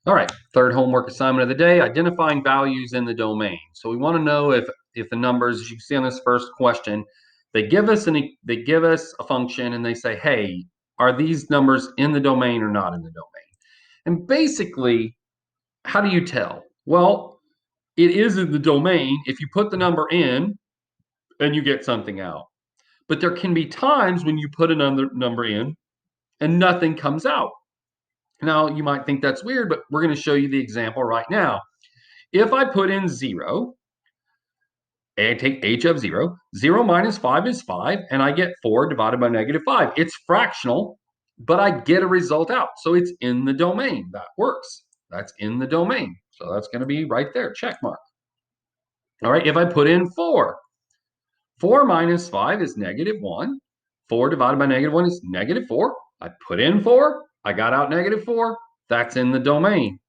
All right, third homework assignment of the day, identifying values in the domain. So we want to know if the numbers, as you can see on this first question, they give us a function and they say, hey, are these numbers in the domain or not in the domain? And basically, how do you tell? Well, it is in the domain if you put the number in and you get something out. But there can be times when you put another number in and nothing comes out. Now, you might think that's weird, but we're going to show you the example right now. If I put in 0, and take h of 0, 0 minus 5 is 5, and I get 4 divided by -5. It's fractional, but I get a result out. So it's in the domain. That works. That's in the domain. So that's going to be right there, check mark. All right, if I put in 4, 4 minus 5 is -1. 4 divided by -1 is -4. I put in 4, I got out -4. That's in the domain.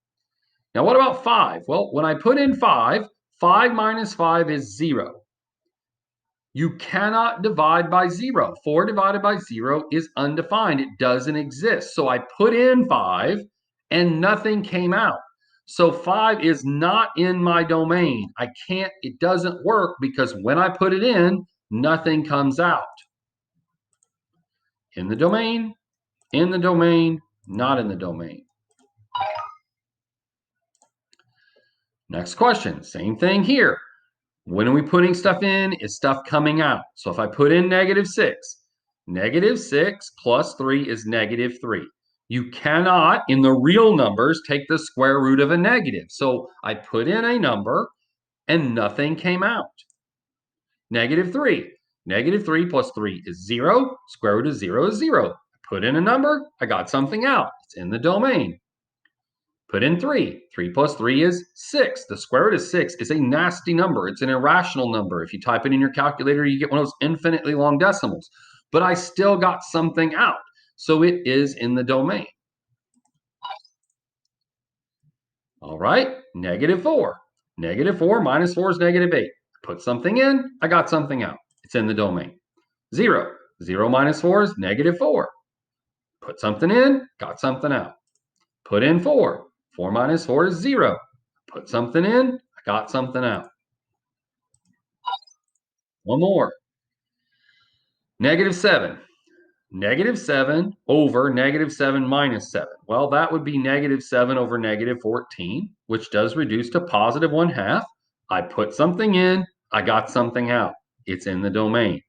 Now, what about 5? Well, when I put in 5, 5 minus 5 is 0. You cannot divide by 0. 4 divided by 0 is undefined. It doesn't exist. So I put in 5 and nothing came out. So 5 is not in my domain. It doesn't work because when I put it in, nothing comes out. In the domain, not in the domain. Next question, same thing here. When are we putting stuff in? Is stuff coming out? So if I put in -6, -6 plus 3 is -3. You cannot, in the real numbers, take the square root of a negative. So I put in a number and nothing came out. -3. -3 plus 3 is 0. Square root of 0 is 0. I put in a number, I got something out. It's in the domain. Put in 3. 3 plus 3 is 6. The square root of 6 is a nasty number. It's an irrational number. If you type it in your calculator, you get one of those infinitely long decimals. But I still got something out. So it is in the domain. All right, -4. -4 minus 4 is -8. Put something in, I got something out. It's in the domain. 0. 0 minus 4 is -4. Put something in, got something out. Put in 4. 4 minus 4 is 0. Put something in, I got something out. One more. -7. -7 over -7 minus 7. Well, that would be -7 over -14, which does reduce to +1/2. I put something in, I got something out. It's in the domain.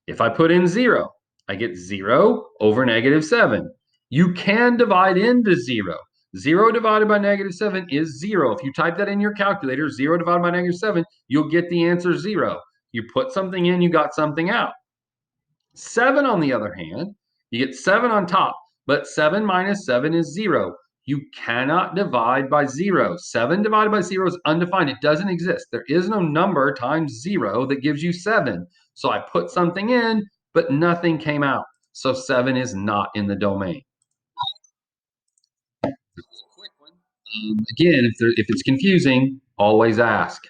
If I put in 0, I get 0 over -7. You can divide into 0. 0 divided by -7 is 0. If you type that in your calculator, 0 divided by -7, you'll get the answer 0. You put something in, you got something out. 7, on the other hand, you get 7 on top, but 7 minus 7 is 0. You cannot divide by 0. 7 divided by 0 is undefined. It doesn't exist. There is no number times 0 that gives you 7. So I put something in, but nothing came out. So 7 is not in the domain. Quick one. Again, if it's confusing, always ask.